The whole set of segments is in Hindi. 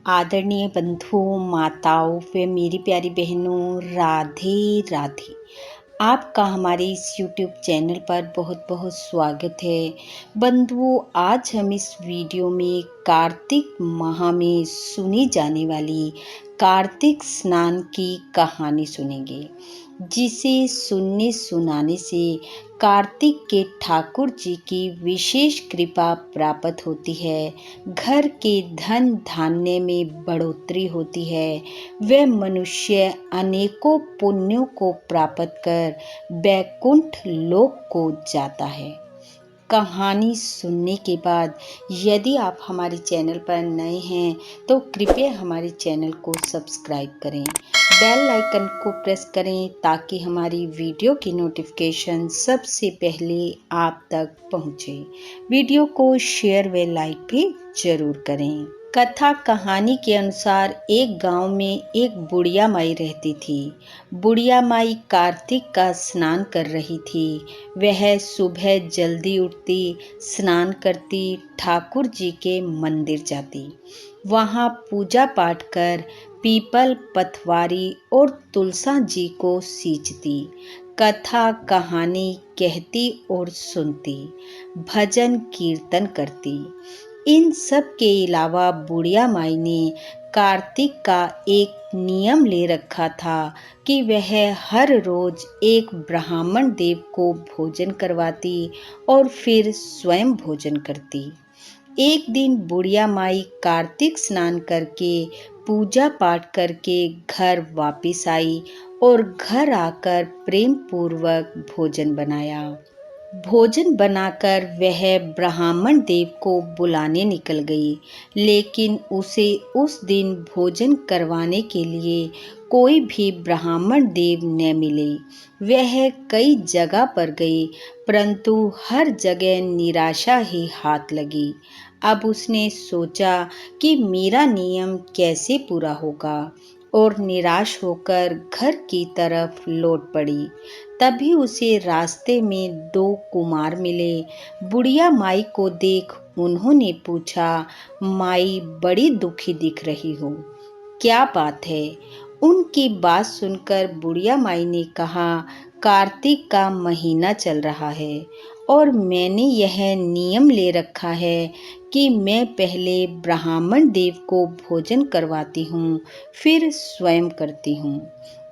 आदरणीय बंधुओं, माताओं व मेरी प्यारी बहनों, राधे राधे। आपका हमारे इस YouTube चैनल पर बहुत बहुत स्वागत है। बंधुओं, आज हम इस वीडियो में कार्तिक माह में सुनी जाने वाली कार्तिक स्नान की कहानी सुनेंगे, जिसे सुनने सुनाने से कार्तिक के ठाकुर जी की विशेष कृपा प्राप्त होती है, घर के धन धान्य में बढ़ोतरी होती है, वह मनुष्य अनेकों पुण्यों को प्राप्त कर वैकुंठ लोक को जाता है। कहानी सुनने के बाद यदि आप हमारे चैनल पर नए हैं तो कृपया हमारे चैनल को सब्सक्राइब करें, बेल आइकन को प्रेस करें ताकि हमारी वीडियो की नोटिफिकेशन सबसे पहले आप तक पहुंचे। वीडियो को शेयर व लाइक भी जरूर करें। कथा कहानी के अनुसार एक गांव में एक बुढ़िया माई रहती थी। बुढ़िया माई कार्तिक का स्नान कर रही थी। वह सुबह जल्दी उठती, स्नान करती, ठाकुर जी के मंदिर जाती, वहां पूजा पाठ कर पीपल, पथवारी और तुलसा जी को सींचती, कथा कहानी कहती और सुनती, भजन कीर्तन करती। इन सब के अलावा बुढ़िया माई ने कार्तिक का एक नियम ले रखा था कि वह हर रोज एक ब्राह्मण देव को भोजन करवाती और फिर स्वयं भोजन करती। एक दिन बुढ़िया माई कार्तिक स्नान करके पूजा पाठ करके घर वापस आई और घर आकर प्रेम पूर्वक भोजन बनाया। भोजन बनाकर वह ब्राह्मण देव को बुलाने निकल गई, लेकिन उसे उस दिन भोजन करवाने के लिए कोई भी ब्राह्मण देव न मिले। वह कई जगह पर गई, परंतु हर जगह निराशा ही हाथ लगी। अब उसने सोचा कि मेरा नियम कैसे पूरा होगा, और निराश होकर घर की तरफ लौट पड़ी। तभी उसे रास्ते में दो कुमार मिले। बुढ़िया माई को देख उन्होंने पूछा, माई बड़ी दुखी दिख रही हो, क्या बात है? उनकी बात सुनकर बुढ़िया माई ने कहा, कार्तिक का महीना चल रहा है और मैंने यह नियम ले रखा है कि मैं पहले ब्राह्मण देव को भोजन करवाती हूँ, फिर स्वयं करती हूँ।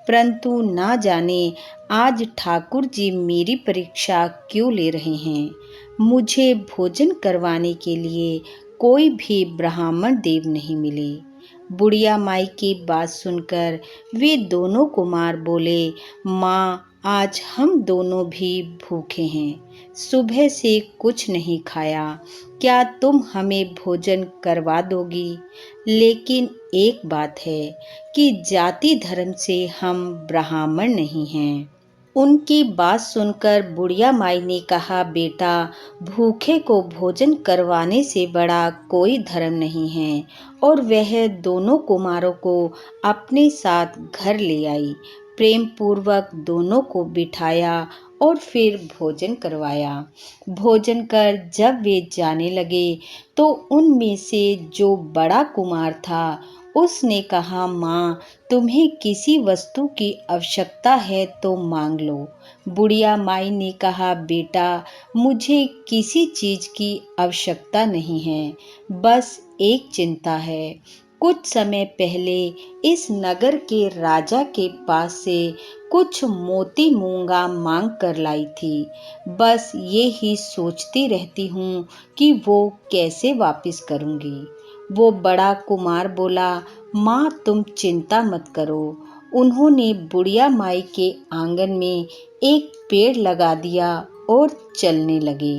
परंतु ना जाने आज ठाकुर जी मेरी परीक्षा क्यों ले रहे हैं। मुझे भोजन करवाने के लिए कोई भी ब्राह्मण देव नहीं मिले। बुढ़िया माई की बात सुनकर वे दोनों कुमार बोले, माँ, आज हम दोनों भी भूखे हैं, सुबह से कुछ नहीं खाया, क्या तुम हमें भोजन करवा दोगी? लेकिन एक बात है कि जाति धर्म से हम ब्राह्मण नहीं हैं। उनकी बात सुनकर बुढ़िया माई ने कहा, बेटा, भूखे को भोजन करवाने से बड़ा कोई धर्म नहीं है। और वह दोनों कुमारों को अपने साथ घर ले आई, प्रेम पूर्वक दोनों को बिठाया और फिर भोजन करवाया। भोजन कर जब वे जाने लगे तो उनमें से जो बड़ा कुमार था उसने कहा, माँ, तुम्हें किसी वस्तु की आवश्यकता है तो मांग लो। बुढ़िया माई ने कहा, बेटा, मुझे किसी चीज की आवश्यकता नहीं है, बस एक चिंता है। कुछ समय पहले इस नगर के राजा के पास से कुछ मोती मूंगा मांग कर लाई थी, बस ये ही सोचती रहती हूँ कि वो कैसे वापस करूँगी। वो बड़ा कुमार बोला, माँ, तुम चिंता मत करो। उन्होंने बुढ़िया माई के आंगन में एक पेड़ लगा दिया और चलने लगे।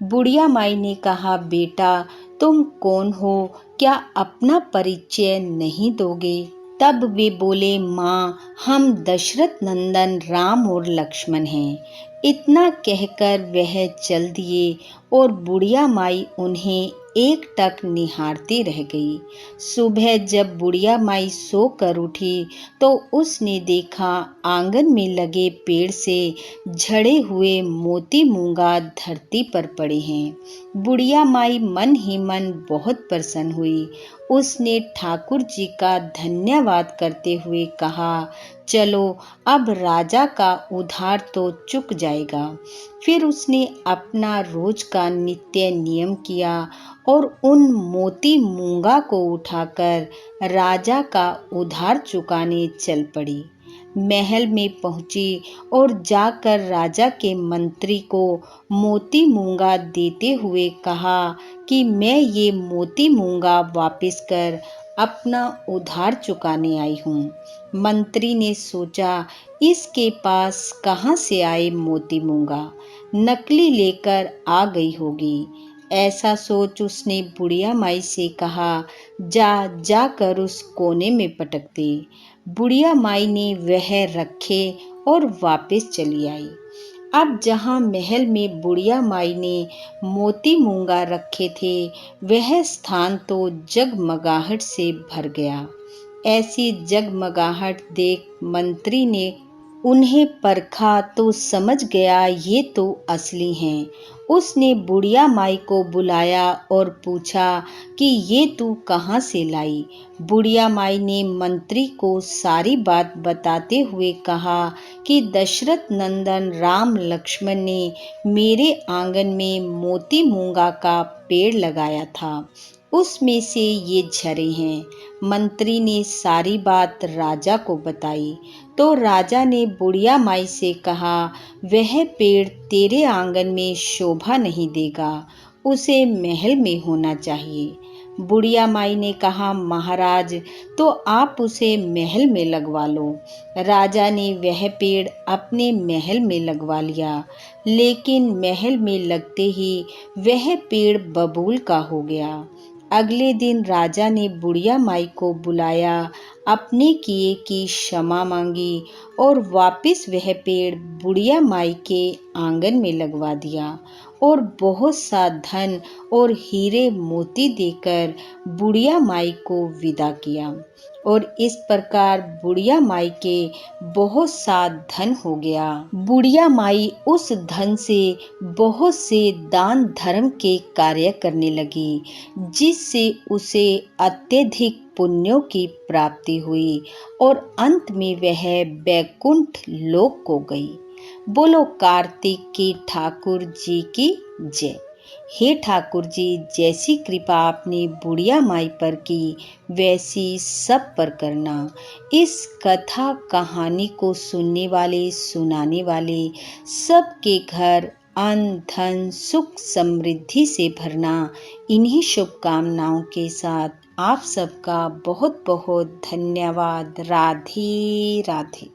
बुढ़िया माई ने कहा, बेटा, तुम कौन हो, क्या अपना परिचय नहीं दोगे? तब वे बोले, माँ, हम दशरथ नंदन राम और लक्ष्मण हैं। इतना कहकर वह चल दिए और बुढ़िया माई उन्हें एकटक निहारती रह गई। सुबह जब बुढ़िया माई सोकर उठी तो उसने देखा आंगन में लगे पेड़ से झड़े हुए मोती मूंगा धरती पर पड़े हैं। बुढ़िया माई मन ही मन बहुत प्रसन्न हुई। उसने ठाकुर जी का धन्यवाद करते हुए कहा, चलो अब राजा का उधार तो चुक जाएगा। फिर उसने अपना रोज का नित्य नियम किया और उन मोती मूंगा को उठाकर राजा का उधार चुकाने चल पड़ी। महल में पहुंची और जाकर राजा के मंत्री को मोती मूंगा देते हुए कहा कि मैं ये मोती मूंगा वापस कर अपना उधार चुकाने आई हूँ। मंत्री ने सोचा, इसके पास कहाँ से आए मोती मूंगा, नकली लेकर आ गई होगी। ऐसा सोच उसने बुढ़िया माई से कहा, जाकर उस कोने में पटक दे। बुढ़िया माई ने वह रखे और वापस चली आई। अब जहाँ महल में बुढ़िया माई ने मोती मूंगा रखे थे, वह स्थान तो जगमगाहट से भर गया। ऐसी जगमगाहट देख मंत्री ने उन्हें परखा तो समझ गया ये तो असली हैं। उसने बुढ़िया माई को बुलाया और पूछा कि ये तू कहाँ से लाई। बुढ़िया माई ने मंत्री को सारी बात बताते हुए कहा कि दशरथ नंदन राम लक्ष्मण ने मेरे आंगन में मोती मूंगा का पेड़ लगाया था, उसमें से ये झरे हैं। मंत्री ने सारी बात राजा को बताई तो राजा ने बुढ़िया माई से कहा, वह पेड़ तेरे आंगन में शोभा नहीं देगा, उसे महल में होना चाहिए। बुढ़िया माई ने कहा, महाराज तो आप उसे महल में लगवा लो। राजा ने वह पेड़ अपने महल में लगवा लिया, लेकिन महल में लगते ही वह पेड़ बबूल का हो गया। अगले दिन राजा ने बुढ़िया माई को बुलाया, अपने किए की क्षमा मांगी और वापस वह पेड़ बुढ़िया माई के आंगन में लगवा दिया और बहुत सा धन और हीरे मोती देकर बुढ़िया माई को विदा किया। और इस प्रकार बुढ़िया माई के बहुत सा धन हो गया। बुढ़िया माई उस धन से बहुत से दान धर्म के कार्य करने लगी, जिससे उसे अत्यधिक पुण्यों की प्राप्ति हुई और अंत में वह बैकुंठ लोक को गई। बोलो कार्तिक की ठाकुर जी की जय। हे ठाकुर जी, जैसी कृपा आपने बुढ़िया माई पर की, वैसी सब पर करना। इस कथा कहानी को सुनने वाले सुनाने वाले सबके घर अन्न धन सुख समृद्धि से भरना। इन्हीं शुभकामनाओं के साथ आप सबका बहुत बहुत धन्यवाद। राधे राधे।